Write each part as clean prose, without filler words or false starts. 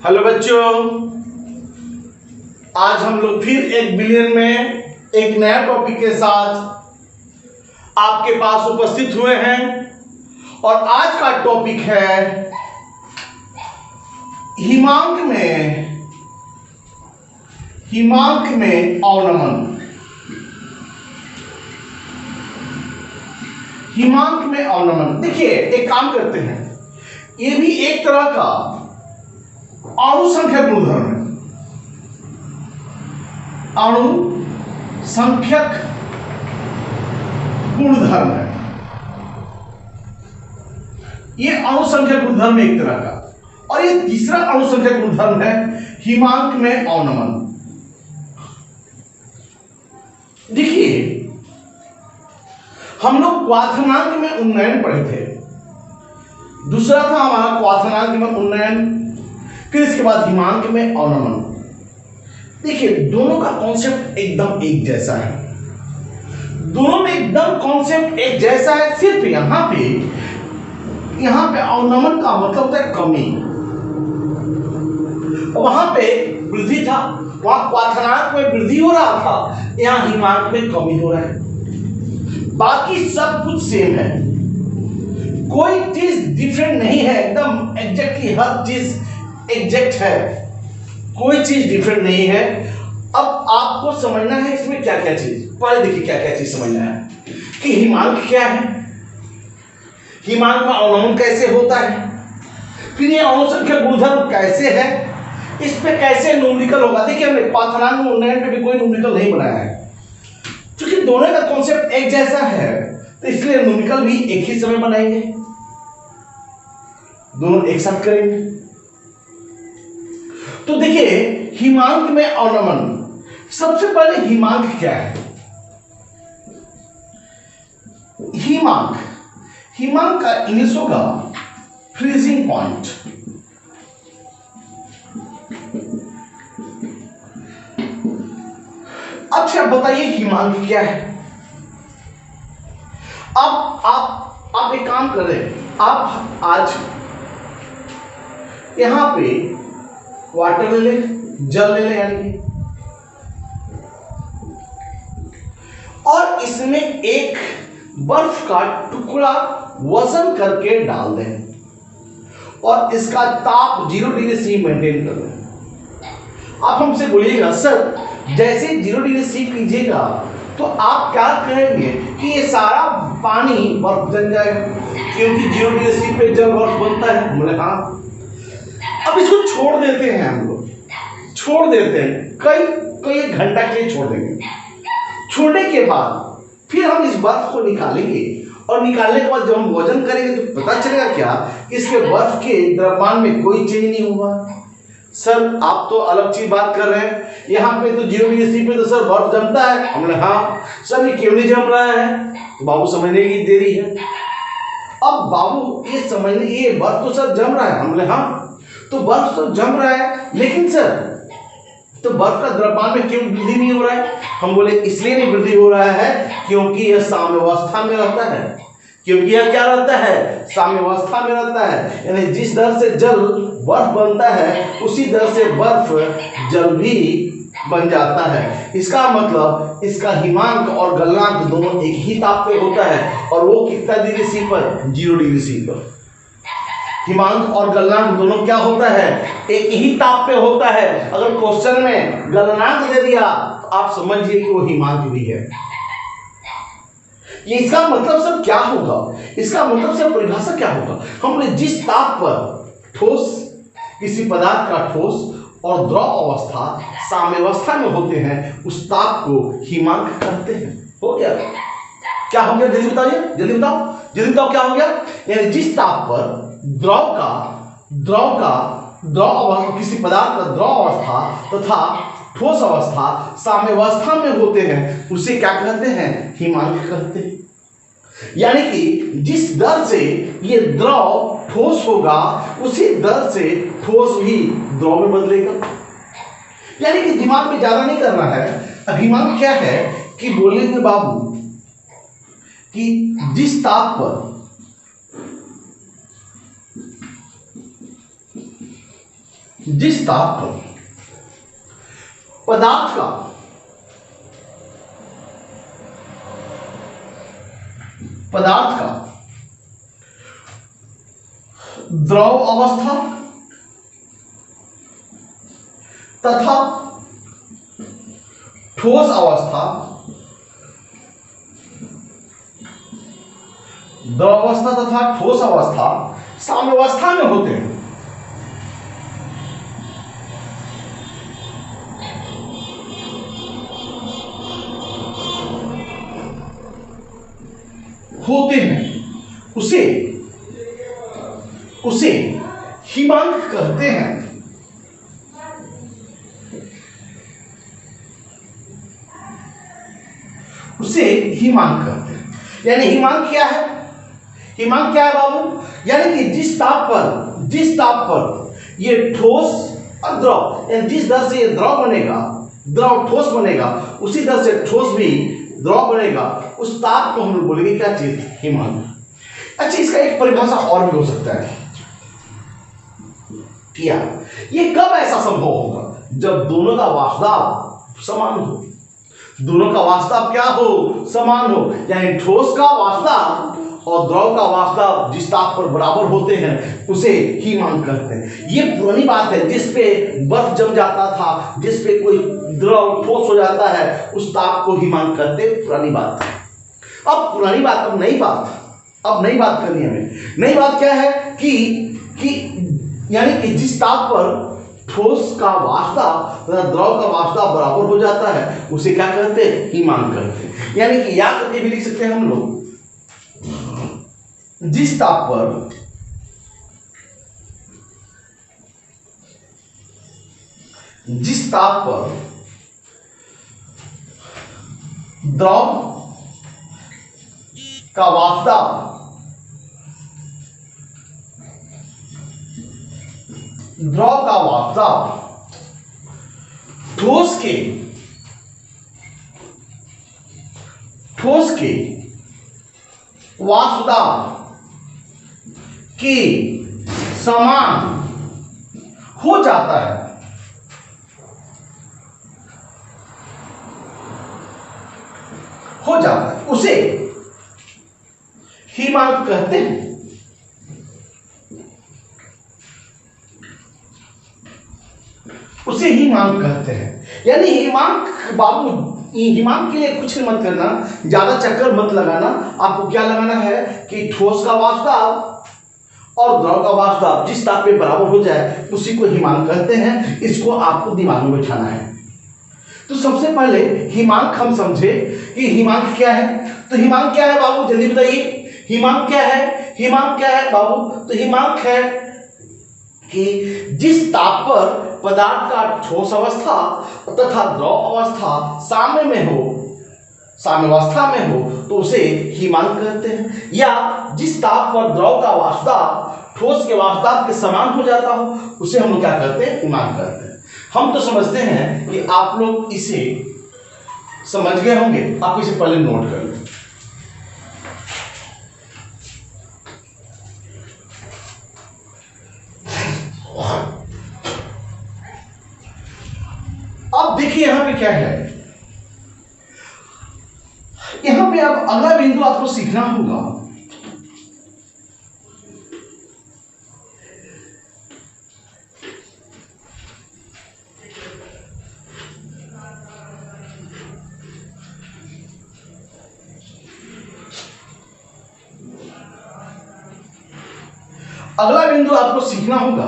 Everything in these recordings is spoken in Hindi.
हेलो बच्चों, आज हम लोग फिर एक बिलियन में एक नया टॉपिक के साथ आपके पास उपस्थित हुए हैं और आज का टॉपिक है हिमांक में अवनमन। हिमांक में अवनमन, देखिए एक काम करते हैं, ये भी एक तरह का अणुसंख्यक गुणधर्म है। अणुसंख्यक गुणधर्म है, ये अणुसंख्यक गुणधर्म एक तरह का। और ये तीसरा अणुसंख्यक गुणधर्म है हिमांक में अवनमन। देखिए हम लोग क्वाथनांक में उन्नयन पढ़े थे, दूसरा था हमारा क्वाथनांक में उन्नयन, फिर इसके बाद हिमांक में अवनमन। देखिए दोनों का कॉन्सेप्ट एकदम एक जैसा है, दोनों में एकदम कॉन्सेप्ट एक जैसा है। सिर्फ यहां पे अवनमन का मतलब होता है कमी, वहां पे वृद्धि था, वहां क्वाथनांक में वृद्धि हो रहा था, यहां हिमांक में कमी हो रहा है। बाकी सब कुछ सेम है, कोई चीज डिफरेंट नहीं है, एकदम एग्जैक्टली हर चीज एग्जैक्ट है, कोई चीज डिफरेंट नहीं है। अब आपको समझना है इसमें क्या क्या चीज, पहले देखिए क्या क्या चीज समझना है कि हिमांक क्या है, हिमांक में अवनमन कैसे होता है, फिर ये अणुसंख्यक गुणधर्म कैसे है, इस पे कैसे न्यूमेरिकल होगा। देखिए हमने क्वाथनांक में उन्नयन पे भी कोई न्यूमेरिकल नहीं बनाया है, क्योंकि दोनों का कॉन्सेप्ट एक जैसा है, तो इसलिए न्यूमेरिकल भी एक ही समय बनाएंगे, दोनों एक साथ करेंगे। तो देखिए हिमांक में अवनमन, सबसे पहले हिमांक क्या है। हिमांक का इंग्लिश होगा फ्रीजिंग पॉइंट। अच्छा बताइए हिमांक क्या है। अब आप एक काम करें, आप आज यहां पे वाटर ले ले, जल ले ले, यानी और इसमें एक बर्फ का टुकड़ा वजन करके डाल दें और इसका ताप 0 डिग्री सी मेंटेन कर दें। आप हमसे बोलिएगा सर जैसे 0 डिग्री सी कीजिएगा तो आप क्या करेंगे कि ये सारा पानी बर्फ जम जाएगा, क्योंकि 0 डिग्री सी पे जब बर्फ बनता है। बोले हाँ। अब इसको छोड़ देते हैं, हम लोग छोड़ देते हैं, कई एक घंटा के लिए छोड़ देंगे। छोड़ने के बाद फिर हम इस बर्फ को निकालेंगे और निकालने के बाद जब हम वजन करेंगे तो पता चलेगा क्या, इसके बर्फ के द्रव्यमान में कोई चेंज नहीं हुआ। सर आप तो अलग चीज बात कर रहे हैं, यहाँ पे तो 0 डिग्री सी पे तो सर बर्फ जमता है। हमने हाँ सर ये क्यों नहीं जम रहा है, तो बाबू समझने की देरी है। अब बाबू ये समझने, ये बर्फ तो सर जम रहा है। हमने हाँ तो बर्फ तो जम रहा है, लेकिन सर तो बर्फ का द्रव्यमान में क्यों वृद्धि नहीं हो रहा है। हम बोले इसलिए नहीं वृद्धि हो रहा है क्योंकि यह साम्यावस्था में रहता है, क्योंकि यह क्या रहता है, साम्यावस्था में रहता है। यानी जिस दर से जल बर्फ बनता है उसी दर से बर्फ जल भी बन जाता है। इसका मतलब इसका हिमांक और गलनांक दोनों एक ही ताप पे होता है, और वो कितना डिग्री सी पर, 0 डिग्री सी पर। हिमांक और गलनांक दोनों क्या होता है, एक ही ताप पे होता है। अगर क्वेश्चन में गलनांक दे दिया तो आप समझिए कि वो हिमांक भी है। ये इसका मतलब सब क्या होगा, इसका मतलब सब परिभाषा क्या होगा। हमने जिस ताप पर ठोस, किसी पदार्थ का ठोस और द्रव अवस्था साम्यावस्था में होते हैं, उस ताप को हिमांक कहते हैं। हो गया, क्या हो गया, जल्दी बताइए, जल्दी बताओ क्या हो गया। यानी जिस ताप पर किसी पदार्थ का द्रव अवस्था तथा ठोस अवस्था साम्यावस्था में होते हैं, उसे क्या कहते हैं, हिमांक कहते हैं। यानी कि जिस दर से ये द्रव ठोस होगा उसी दर से ठोस भी द्रव में बदलेगा। यानी कि दिमाग में ज्यादा नहीं करना है। हिमांक क्या है कि बोलेंगे बाबू कि जिस ताप पर जिस ताप पर पदार्थ का द्रव अवस्था तथा ठोस अवस्था, द्रव अवस्था तथा ठोस अवस्था साम्यावस्था में होते हैं। उसे हिमांक कहते हैं। उसे हिमांक कहते हैं। यानी हिमांक क्या है? हिमांक क्या है बाबू? यानी कि जिस ताप पर ये ठोस और द्रव, यानी जिस दर से ये द्रव बनेगा, द्रव ठोस बनेगा, उसी दर से ठोस भी द्रव बनेगा, उस ताप को हम लोग बोलेंगे क्या चीज? हिमांक। अच्छा, इसका एक परिभाषा और भी हो सकता है क्या? ये कब ऐसा संभव होगा? जब दोनों का वाष्पदाब समान हो। दोनों का वाष्पदाब क्या हो? समान हो। यानी ठोस का वाष्पदाब और द्रव का वाष्पदाब जिस ताप पर बराबर होते हैं उसे हिमांक कहते हैं। ये पुरानी बात है, जिस पे बर्फ जम जाता था, जिस पे कोई द्रव ठोस हो जाता है, उस ताप को हिमांक कहते हैं। पुरानी बात है। अब पुरानी बात, अब नई बात करनी है हमें। नई बात क्या है कि यानी कि जिस ताप पर ठोस का वाष्पदाब तथा द्रव का वाष्पदाब बराबर हो जाता है उसे क्या कहते हैं? हिमांक कहते हैं। यानी कि याद करके भी लिख सकते हैं हम लोग, जिस ताप पर द्रव का वाष्पदाब ठोस के वाष्पदाब के समान हो जाता है, उसे हिमांक कहते हैं। उसे हिमांक कहते हैं। यानी हिमांक बाबू, हिमांक के लिए कुछ मत करना, ज्यादा चक्कर मत लगाना। आपको क्या लगाना है कि ठोस का वाष्पदाब और द्रव का वाष्पदाब जिस ताप पे बराबर हो जाए उसी को हिमांक कहते हैं। इसको आपको दिमाग में बैठाना है। तो सबसे पहले हिमांक हम समझे कि हिमांक क्या है। तो हिमांक क्या है बाबू, जल्दी बताइए। हिमांक क्या है बाबू? तो हिमांक है कि जिस ताप पर पदार्थ का ठोस अवस्था तथा द्रव अवस्था साम्यावस्था में हो तो उसे हिमांक कहते हैं। या जिस ताप पर द्रव का वाष्पदाब ठोस के वाष्पदाब के समान हो जाता हो उसे हम लोग क्या कहते हैं? हिमांक कहते हैं। हम तो समझते हैं कि आप लोग इसे समझ गए होंगे। आप इसे पहले नोट कर लें। अब देखिए यहां पे क्या है। यहां पे अब अगला बिंदु आपको सीखना होगा। अगला बिंदु आपको सीखना होगा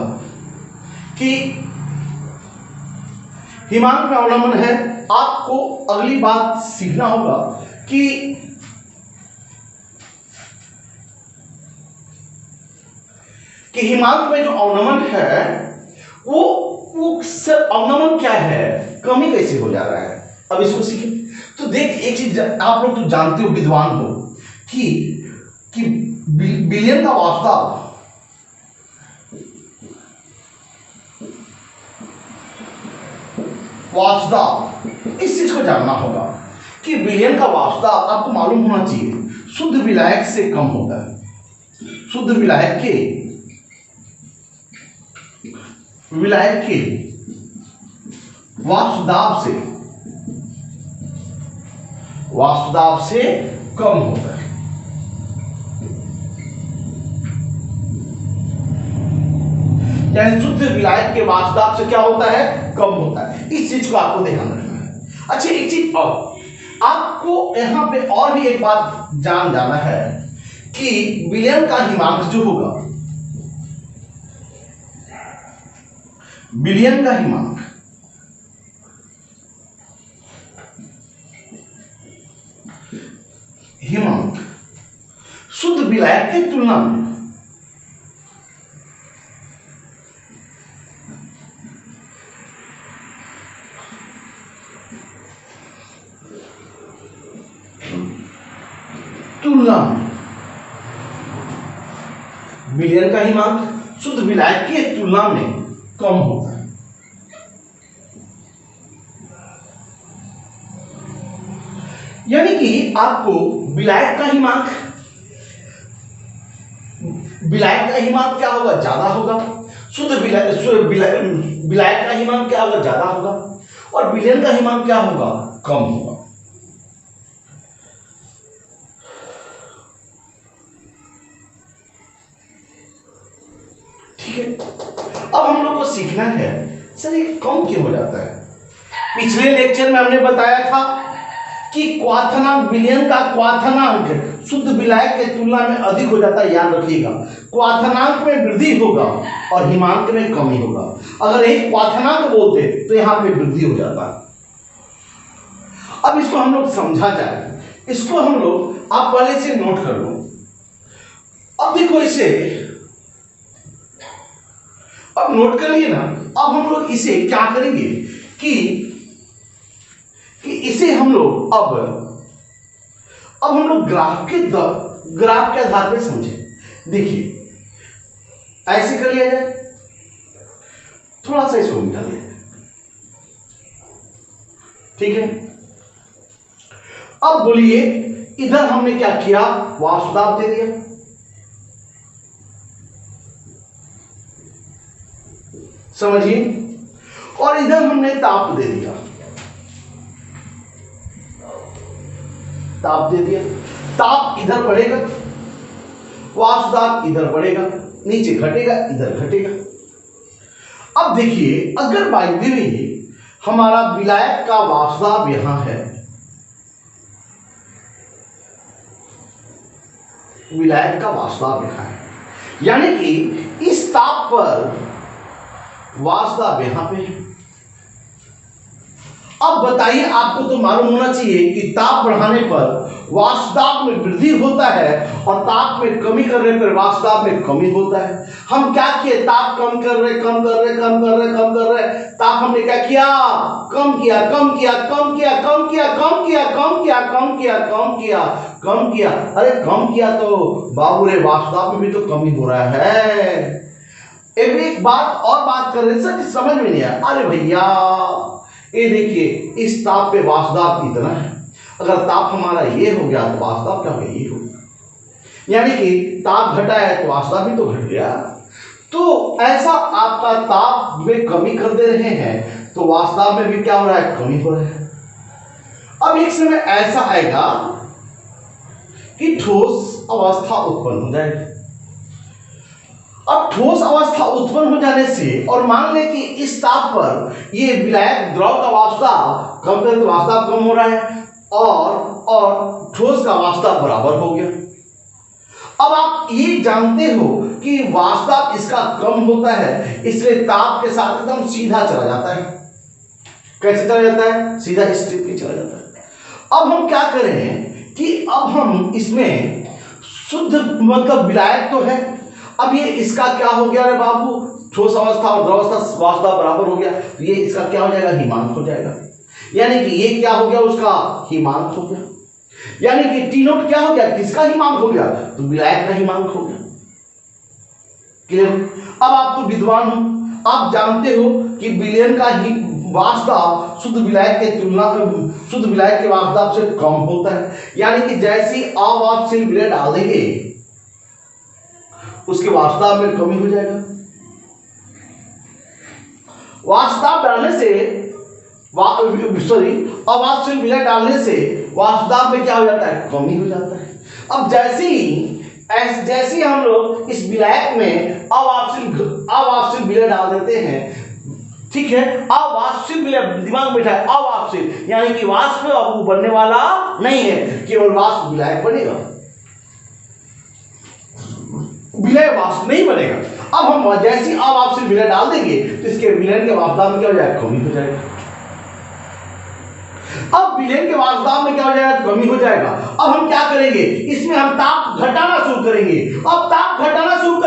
कि हिमांक में अवलंबन है। आपको अगली बात सीखना होगा कि हिमांक में जो अवनमन है वो अवनमन क्या है, कमी कैसे हो जा रहा है। अब इसको सीखें। तो देख, एक चीज आप लोग तो जानते हो, विद्वान हो, कि विलियम का वाष्पदाब, इस चीज को जानना होगा कि विलयन का वाष्पदाब आपको मालूम होना चाहिए शुद्ध विलायक से कम होता है। शुद्ध विलायक के विलायक के वाष्पदाब से कम होता है। यानी शुद्ध विलायक के वाष्पदाब से क्या होता है, कम होता है। इस चीज को आपको ध्यान रखना है। अच्छा, एक चीज और आपको यहां पे और भी एक बात जान जाना है कि विलयन का हिमांक जो होगा, विलयन का हिमांक शुद्ध विलायक की तुलना में विलयन का हिमांक शुद्ध विलायक की तुलना में कम होता है। यानी कि आपको विलायक का हिमांक क्या होगा, ज्यादा होगा। शुद्ध विलायक का हिमांक क्या होगा, ज्यादा होगा। और विलयन का हिमांक क्या होगा, कम होगा। ठीक है, अब हम लोग को सीखना है सर ये कम क्यों हो जाता है। पिछले लेक्चर में हमने बताया था कि क्वाथनांक, विलयन का क्वाथनांक शुद्ध विलायक की तुलना में अधिक हो जाता है। याद रखिएगा, क्वाथनांक में वृद्धि होगा और हिमांक में कमी होगा। अगर एक क्वाथनांक बोलते तो यहां पे वृद्धि हो जाता। अब इसको हम लोग समझा जाए, इसको हम लोग आप पहले से नोट कर लो। अब देखो इसे, अब नोट कर लिए ना। अब हम लोग इसे क्या करेंगे कि इसे हम लोग अब हम लोग ग्राफ के आधार पर समझे। देखिए ऐसे कर लिया जाए, थोड़ा सा इसको मिटा लिया जाए। ठीक है, अब बोलिए इधर हमने क्या किया, वाष्पदाब दे दिया। समझिए, और इधर हमने ताप दे दिया, ताप दे दिया। ताप इधर बढ़ेगा, वाष्पदाब इधर बढ़ेगा, नीचे घटेगा, इधर घटेगा। अब देखिए, अगर बाय द वे हमारा विलायक का वाष्पदाब यहां है, विलायक का वाष्पदाब यहां है, यानी कि इस ताप पर वाष्पदाब यहां पे है। अब बताइए, आपको तो मालूम होना चाहिए कि ताप बढ़ाने पर वाष्पदाब में वृद्धि होता है और ताप में कमी करने पर वाष्पदाब में कमी होता है। हम क्या किए, ताप कम कर रहे, ताप हमने क्या किया, कम किया। अरे कम किया तो बाबू रे, वाष्पदाब में भी तो कमी हो रहा है। एक बात कर रहे सर, समझ में नहीं आया। अरे भैया ये देखिए, इस ताप पे वाष्पदाब इतना है, अगर ताप हमारा ये हो गया तो वाष्पदाब क्या होगा, ये हो गया। यानी कि ताप घटा है तो वाष्पदाब भी तो घट गया। तो ऐसा आपका ताप में कमी कर दे रहे हैं तो वाष्पदाब में भी क्या हो रहा है, कमी हो रहा है। अब एक समय ऐसा आएगा कि ठोस अवस्था उत्पन्न हो जाएगी। अब ठोस अवस्था उत्पन्न हो जाने से, और मान लें कि इस ताप पर ये विलायक द्रव का वाष्पदाब कम करके वाष्पदाब कम हो रहा है और ठोस का वाष्पदाब बराबर हो गया। अब आप ये जानते हो कि वाष्पदाब इसका कम होता है, इसलिए ताप के साथ एकदम सीधा चला जाता है। कैसे चला जाता है, सीधा स्ट्रिप पे चला जाता है। अब हम क्या करें कि अब हम इसमें शुद्ध मतलब विलायक तो है, अब ये इसका क्या हो गया रे बाबू, ठोस अवस्था और द्रव अवस्था वाष्पदाब बराबर हो गया, तो ये इसका क्या हो जाएगा, हिमांक हो जाएगा। यानी कि ये क्या हो गया, उसका हिमांक हो गया। यानी कि टी नोट क्या हो गया, किसका हिमांक हो गया, तो विलायक का हिमांक हो गया। क्लियर। अब आप तो विद्वान हो, आप जानते हो कि विलयन का ही वाष्पदाब शुद्ध विलायक के तुलना में शुद्ध विलायक के वाष्पदाब से कम होता है। यानी कि जैसी अवाष्पशील विलय डाल देंगे उसके वाष्पदाब में कमी हो जाएगा। डालने से अवास्तविक विलय डालने से वास्तव में क्या हो जाता है, कमी हो जाता है। अब जैसे ही हम लोग इस विलायक में अवास्तविक विलय डाल देते हैं, ठीक है, अवास्तविक विलय, दिमाग में बैठा है अवास्तविक, यानी कि वाष्प अब बनने वाला नहीं है, केवल वाष्प विलायक बनेगा, विलय वाष्प नहीं बनेगा। अब हम जैसे ही अवास्तविक विलय डाल देंगे तो इसके विलयन के वाष्प में क्या हो जाएगा, कमी हो जाएगा। अब विलयन के वाष्प में क्या हो जाएगा, कमी हो जाएगा। अब हम क्या करेंगे, इसमें हम ताप घटाना शुरू करेंगे। अब ताप घटाना शुरू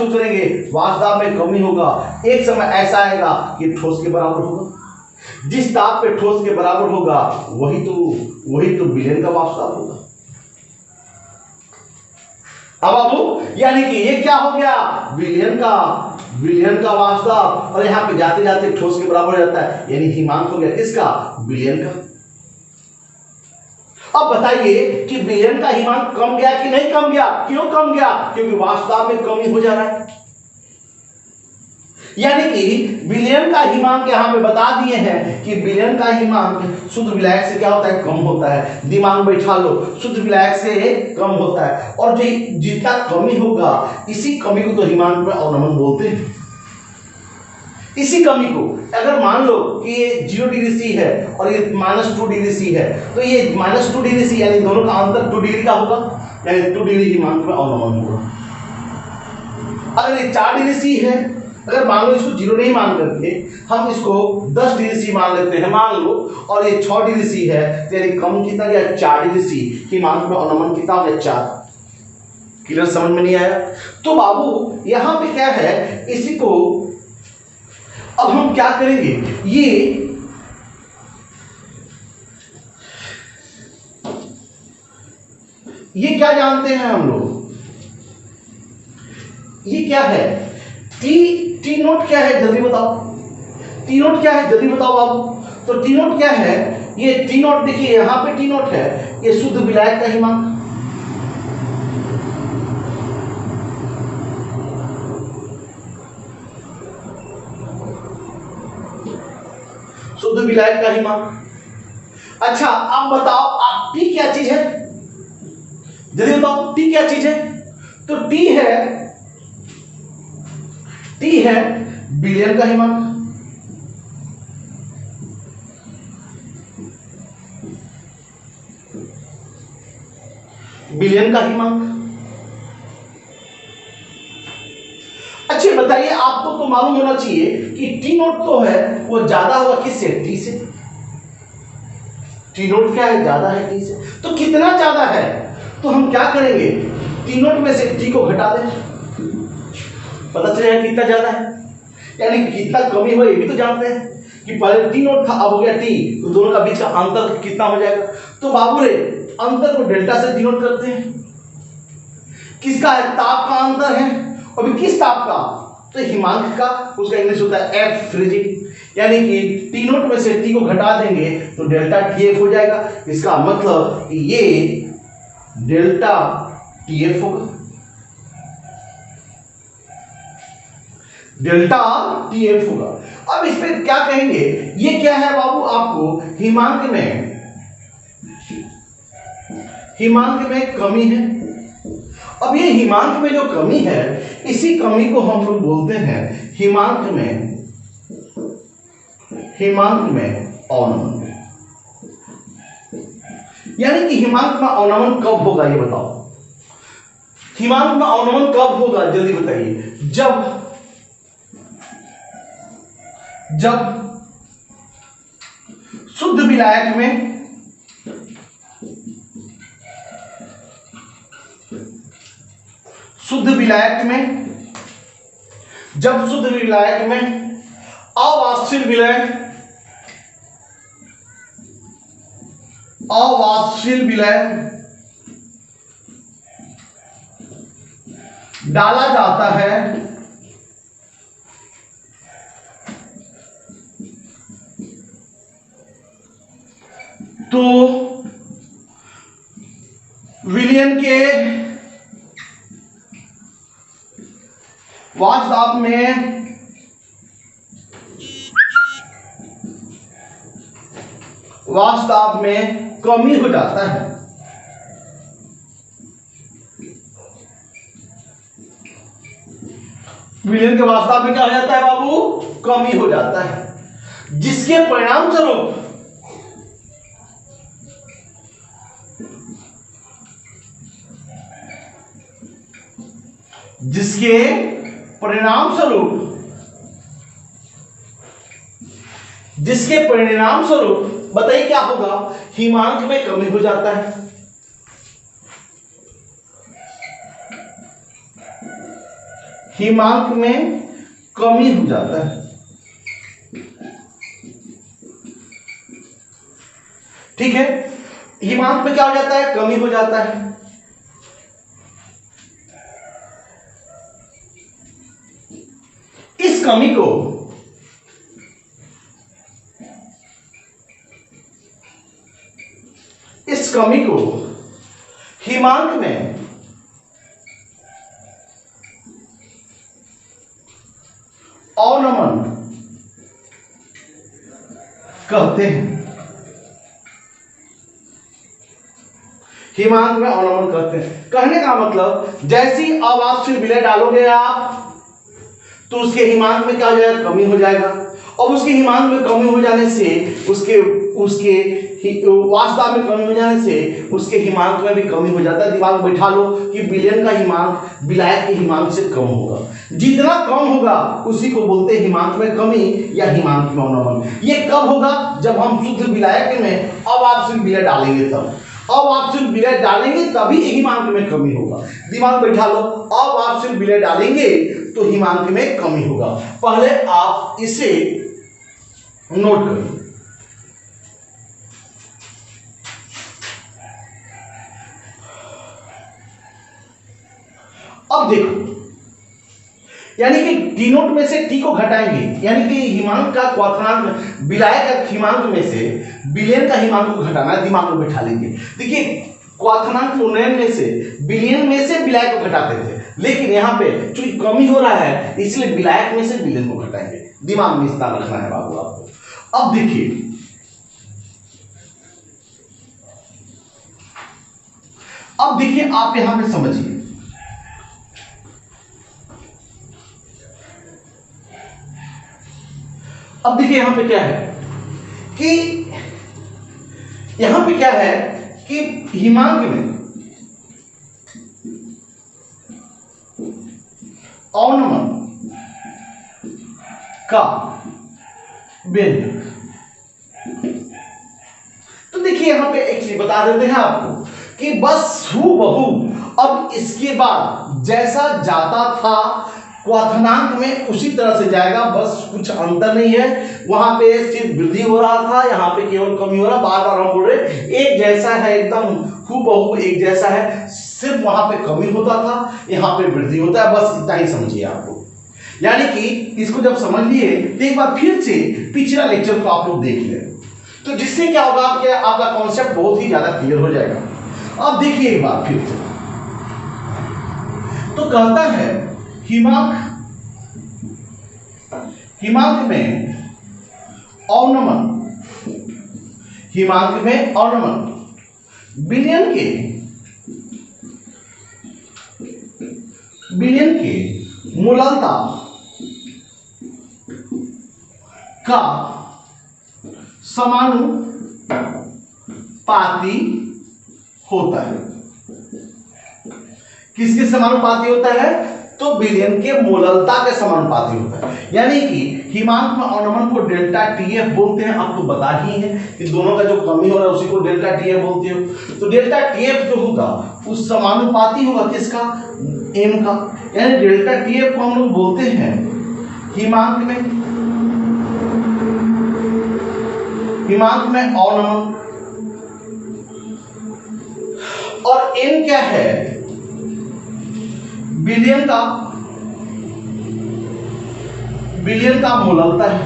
करेंगे, वाष्प में कमी होगा। एक समय ऐसा आएगा कि ठोस के बराबर होगा। जिस ताप पे ठोस के बराबर होगा वही तो विलयन का वाष्प होगा। अब बाबू, यानी कि ये क्या हो गया, विलयन का वाष्प, और यहां पे जाते जाते ठोस के बराबर हो जाता है, यानी हिमांक हो गया किसका, विलयन का। अब बताइए कि विलयन का हिमांक कम गया कि नहीं कम गया, क्यों कम गया, क्योंकि वास्तव में कमी हो जा रहा है। यानी कि विलयन का हिमांक यहां पे बता दिए हैं कि विलयन का हिमांक शुद्ध विलायक से क्या होता है, कम होता है। दिमाग में बैठा लो, शुद्ध विलायक से कम होता है, और जो जितना कमी होगा इसी कमी को तो हिमांक में अवनमन बोलते हैं। इसी कमी को अगर मान लो कि ये 0 डिग्री सी है और ये -2 डिग्री सी है, तो ये -2 डिग्री सी यानी दोनों का अंतर 2 डिग्री का होगा, यानी 2 डिग्री हिमांक में अवनमन होगा। अगर ये 4 डिग्री सी है, अगर मान लो इसको 0 नहीं मान करके हम इसको 10 डिग्री सी मान लेते हैं, मान लो, और ये 6 डिग्री सी है, तो यानी कम कितना गया, 4 डिग्री सी, हिमांक में अवनमन कितना हो गया, 4। क्लियर, समझ में नहीं आया? तो बाबू यहां पे क्या है, इसी को अब हम क्या करेंगे, ये क्या जानते हैं हम लोग, ये क्या है, टी नोट क्या है जल्दी बताओ, टी नोट क्या है जल्दी बताओ बाबू। तो टी नोट क्या है, ये टी नोट देखिए यहां पे टी नोट है, ये शुद्ध विलायक का हिमांक, शुद्ध विलायक का हिमांक। अच्छा अब बताओ आप टी क्या चीज है, जल्दी बताओ टी क्या चीज है। तो टी है विलयन का हिमांक, विलयन का हिमांक। अच्छे बताइए, आपको तो मालूम होना चाहिए कि टी नोट तो है वो ज्यादा होगा किससे, टी से। टी नोट क्या है, ज्यादा है टी से। तो कितना ज्यादा है, तो हम क्या करेंगे, टी नोट में से टी को घटा दें, पता चलेगा कितना ज्यादा है, यानी कितना कमी हो, ये भी तो जानते हैं कि पहले टी नोट था, अब हो गया टी, तो दोनों का बीच का अंतर कितना हो जाएगा। तो बाबू रे अंतर को डेल्टा से डिनोट करते हैं, किसका है, ताप का अंतर है, अभी किस ताप का, तो हिमांक का, उसका इंग्लिश होता है एफ फ्रीजिंग, यानी कि टी नोट में से टी को घटा देंगे तो डेल्टा टीएफ हो जाएगा। इसका मतलब ये डेल्टा टीएफ होगा, डेल्टा टीएफ होगा। अब इस पे क्या कहेंगे, ये क्या है बाबू, आपको हिमांक में कमी है। अब ये हिमांक में जो कमी है, इसी कमी को हम लोग बोलते हैं हिमांक में अवनमन। यानी कि हिमांक में अवनमन कब होगा, ये बताओ, हिमांक में अवनमन कब होगा जल्दी बताइए। जब शुद्ध विलायक में अवाष्पशील विलय डाला जाता है, तो विलयन के वाष्प में वास्तव में कमी हो जाता है। विलयन के वास्तव में क्या हो जाता है बाबू? कमी हो जाता है, जिसके परिणाम स्वरूप जिसके परिणाम स्वरूप बताइए क्या होगा? हिमांक में कमी हो जाता है। हिमांक में कमी हो जाता है, ठीक है। हिमांक में क्या हो जाता है? कमी हो जाता है। इस कमी को हिमांक में अवनमन कहते हैं। हिमांक में अवनमन कहते हैं। कहने का मतलब जैसी अब आप फिर विलय डालोगे आप, तो उसके हिमांक में क्या हो जाएगा? कमी हो जाएगा। और उसके हिमांक में कमी हो जाने से उसके वास्तव में कमी हो जाने से उसके हिमांक में भी कमी हो जाता है। दिमाग में बैठा लो कि विलयन का हिमांक विलायक के हिमांक से कम होगा। जितना कम होगा उसी को बोलते हैं हिमांक में कमी या हिमांक में अवनमन। ये कब होगा? जब हम शुद्ध विलायक में अब आप सिर्फ विलय डालेंगे तब। अब आप सिर्फ विलय डालेंगे तभी हिमांक में कमी होगा। दिमाग बैठा लो, अब आप सिर्फ विलय डालेंगे तो हिमांक में कमी होगा। पहले आप इसे नोट करिए। अब देखो, यानी कि टी नोट में से टी को घटाएंगे, यानी कि हिमांक का क्वाथनांक विलायक का हिमांक में से विलयन का हिमांक को घटाना है। दिमाग में बैठा लेंगे। देखिए, क्वाथनांक उन्नयन में से विलयन में से विलायक को घटाते थे, लेकिन यहाँ पे चूंकि कमी हो रहा है इसलिए विलायक में से विलयन को घटाएंगे। दिमाग में इतना रखना है बाबू आपको। अब देखिए, आप यहां पे समझिए। अब देखिए यहां पे क्या है कि हिमांक में अवनमन का व्यंजक। तो देखिए यहां पे एक चीज बता देते हैं आपको कि बस हूबहू अब इसके बाद जैसा जाता था क्वाथनांक में उसी तरह से जाएगा, बस कुछ अंतर नहीं है। वहां पे सिर्फ वृद्धि हो रहा था, यहाँ पे केवल कमी हो रहा। बार बार हम बोल रहे एक जैसा है, एकदम हूबहू एक जैसा है, सिर्फ वहां पे कमी होता था, यहाँ पे वृद्धि होता है। बस इतना ही समझिए आपको। यानी कि इसको जब समझ लिए तो एक बार फिर से पिछला लेक्चर को आप लोग देख लें, तो जिससे क्या होगा आपका कॉन्सेप्ट बहुत ही ज्यादा क्लियर हो जाएगा। अब देखिए एक बार फिर से, तो कहता है हिमांक में अवनमन, हिमांक में अवनमन विलयन के मूललता का समानुपाती होता है। किसके समानुपाती होता है? तो विलयन के मूललता के समानुपाती होता है। यानी कि हिमांक में अवनमन को डेल्टा टीएफ बोलते हैं। आपको बता ही है कि दोनों का जो कमी हो रहा है उसी को डेल्टा टीएफ बोलते हो। तो डेल्टा टीएफ जो होगा उस समानुपाती होगा किसका? एम का। यानी डेल्टा टीएफ को हम लोग बोलते हैं हिमांक में अवनमन, और एन क्या है? विलयन का मूललता है।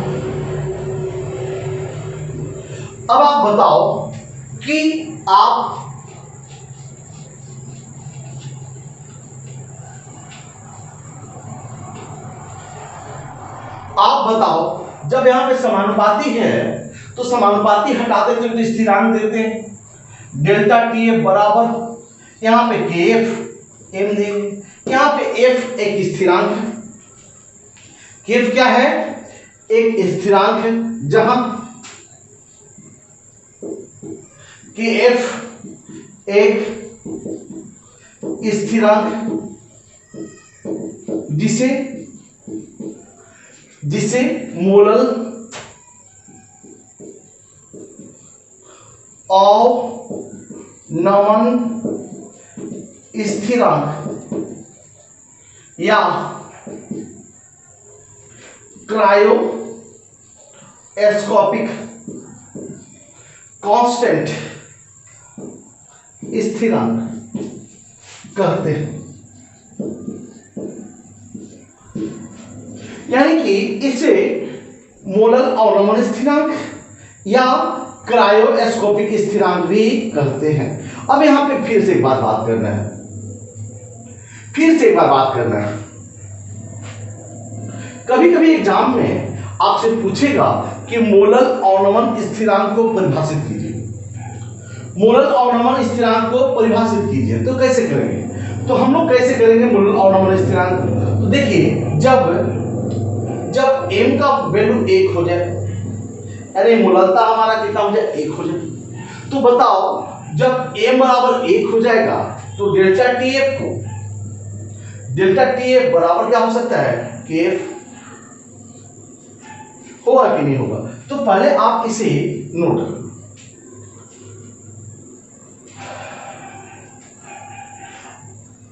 अब आप बताओ कि आप बताओ जब यहां पे समानुपाती है तो समानुपाती हटा देते तो स्थिरांक देते हैं। डेल्टा टी एफ बराबर यहाँ पे के एफ एम देंगे, यहाँ पे एफ एक स्थिरांक है, के एफ क्या है, एक स्थिरांक है, जहां के एफ एक स्थिरांक जिसे मोलल अवनमन स्थिरांक या क्रायोस्कोपिक कांस्टेंट स्थिरांक कहते हैं। यानी कि इसे मोलल अवनमन स्थिरांक या क्रायोस्कोपिक स्थिरांक भी कहते हैं। अब यहां पे फिर से एक बात करना है, कभी कभी एग्जाम में आपसे पूछेगा कि मोलल अवनमन स्थिरांक को परिभाषित कीजिए, मोलल अवनमन स्थिरांक को परिभाषित कीजिए। तो कैसे करेंगे, तो हम लोग कैसे करेंगे मोलल अवनमन स्थिरांक? तो देखिए, जब m का वैल्यू 1 हो जाए, अरे मोललता हमारा कितना हो जाए, 1 हो जाए, तो बताओ जब m बराबर 1 हो जाएगा तो डेल्टा टी एफ बराबर क्या हो सकता है, के एफ होगा कि नहीं होगा? तो पहले आप इसे नोट करो।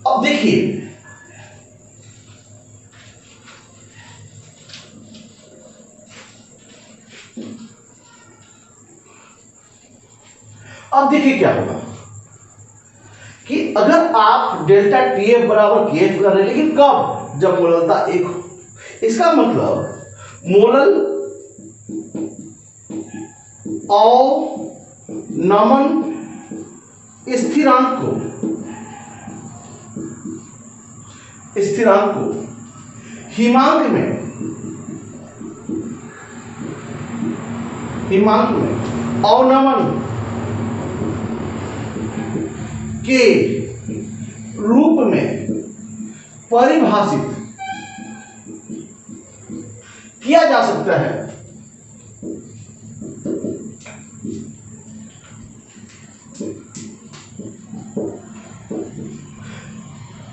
अब देखिए, क्या होगा कि अगर आप डेल्टा टी एफ बराबर के एफ कर रहे हैं, लेकिन कब, जब मोललता 1 हो। इसका मतलब मोलल अवनमन स्थिरांक को हिमांक में अवनमन के रूप में परिभाषित किया जा सकता है।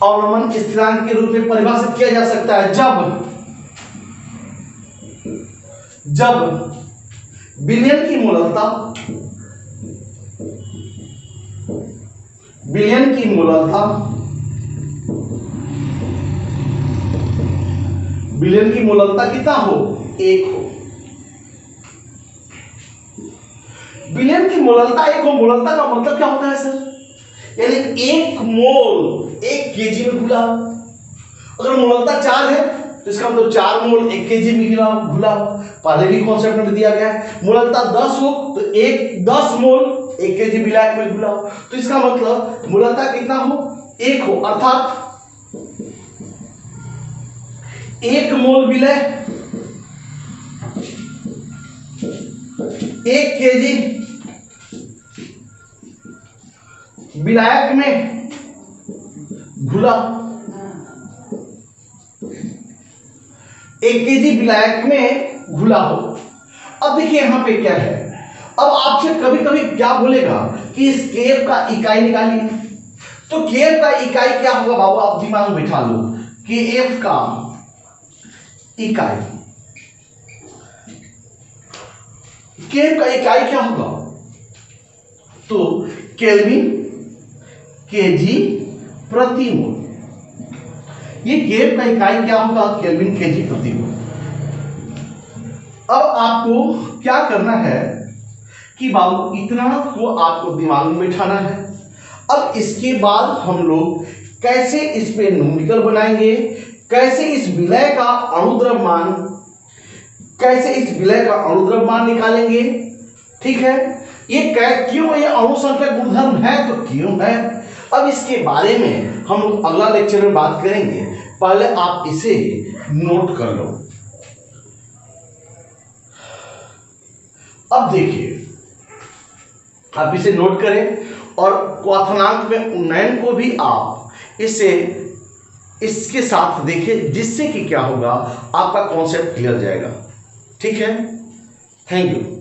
अवनमन स्थिरांक के रूप में परिभाषित किया जा सकता है जब विलयन की मोललता कितना हो, 1 हो। विलयन की मोललता 1 हो। मोललता का मतलब क्या होता है सर, यानी 1 मोल 1 केजी में घुला। अगर मोललता 4 है तो इसका मतलब 4 मोल 1 केजी में घुला। पहले भी कॉन्सेप्ट में दिया गया है। मोललता 10 हो तो 10 मोल 1 केजी विलायक में घुला। तो इसका मतलब मोललता कितना हो, 1 हो, अर्थात 1 मोल विलय 1 केजी विलायक में घुला, 1 केजी विलायक में घुला हो। अब देखिए यहां पे क्या है, अब आपसे कभी कभी क्या बोलेगा कि इस केएफ का इकाई निकालिए। तो केएफ का इकाई क्या होगा बाबू, आप दिमाग में बिठा लो। केएफ का इकाई क्या होगा, तो केल्विन केजी प्रति मोल। ये केएफ का इकाई क्या होगा, केल्विन केजी प्रति मोल। अब आपको क्या करना है कि बाबू इतना को आपको दिमाग में बिठाना है। अब इसके बाद हम लोग कैसे इस पे न्यूमेरिकल बनाएंगे, कैसे इस विलय का अणुद्रव्यमान निकालेंगे। ठीक है, ये क्यों, ये अणु संख्या गुणधर्म है तो क्यों है, अब इसके बारे में हम लोग अगला लेक्चर में बात करेंगे। पहले आप इसे नोट कर लो। अब देखिए, आप इसे नोट करें और क्वथनांक में उन्नयन को भी आप इसके साथ देखें, जिससे कि क्या होगा, आपका कॉन्सेप्ट क्लियर जाएगा। ठीक है, थैंक यू।